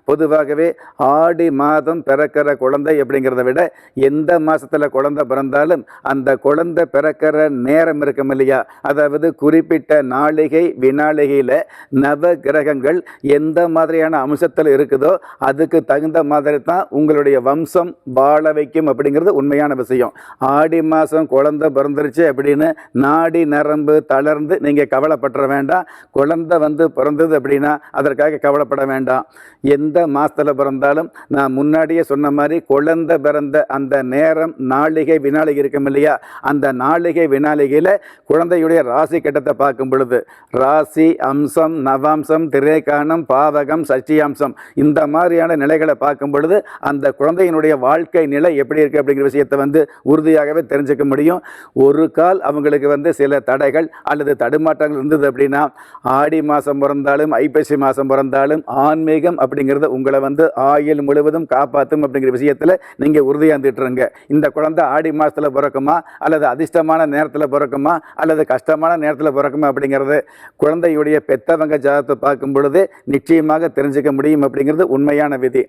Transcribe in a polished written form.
பொதுவாகவே ஆடி மாதம் பிறக்கிற குழந்தை அப்படிங்கிறத விட எந்த மாதத்தில் குழந்தை பிறந்தாலும் அந்த குழந்தை பிறக்கிற நேரம் இருக்கும் இல்லையா, அதாவது குறிப்பிட்ட நாளிகை வினாளிகையில் நவ கிரகங்கள் எந்த மாதிரியான அம்சத்தில் இருக்குதோ அதுக்கு தகுந்த மாதிரி தான் உங்களுடைய வம்சம் வாழ வைக்கும் அப்படிங்கிறது உண்மையான விஷயம். ஆடி மாதம் குழந்தை பிறந்துருச்சு அப்படின்னு நாடி நரம்பு தளர்ந்து நீங்கள் கவலைப்பட வேண்டாம். குழந்தை பிறந்தது அப்படின்னா அதற்காக கவலைப்பட வேண்டாம். எந்த மாதத்தில் பிறந்தாலும் நான் முன்னாடியே சொன்ன மாதிரி குழந்தை பிறந்த அந்த நேரம் நாளிகை வினாளிகை இருக்கும் இல்லையா, அந்த நாளிகை வினாளிகையில் குழந்தையுடைய ராசி கட்டத்தை பார்க்கும் பொழுது ராசி அம்சம் நவாம்சம் திரேகானம் பாவகம் சஷ்டியாம்சம் இந்த மாதிரியான நிலைகளை பார்க்கும் பொழுது அந்த குழந்தையினுடைய வாழ்க்கை நிலை எப்படி இருக்குது அப்படிங்கிற விஷயத்தை உறுதியாகவே தெரிஞ்சுக்க முடியும். ஒரு கால் அவங்களுக்கு சில தடைகள் அல்லது தடுமாற்றங்கள் இருந்தது அப்படின்னா ஆடி மாதம் பிறந்தாலும் ஐப்பசி மாதம் பிறந்தாலும் ஆன்மீகம் அப்படிங்கிறது உங்களை ஆயுள் முழுவதும் காப்பாற்றும் அப்படிங்கிற விஷயத்தில் நீங்கள் உறுதியாக இருந்துட்டுருங்க. இந்த குழந்தை ஆடி மாதத்தில் பிறக்குமா அல்லது அதிர்ஷ்டமான நேரத்தில் பிறக்குமா அல்லது கஷ்டமான நேரத்தில் பிறக்குமா அப்படிங்கிறது குழந்தையுடைய பெத்தவங்க ஜாதகத்தை பார்க்கும் பொழுது நிச்சயமாக தெரிஞ்சுக்க முடியும் அப்படிங்கிறது உண்மையான விதி.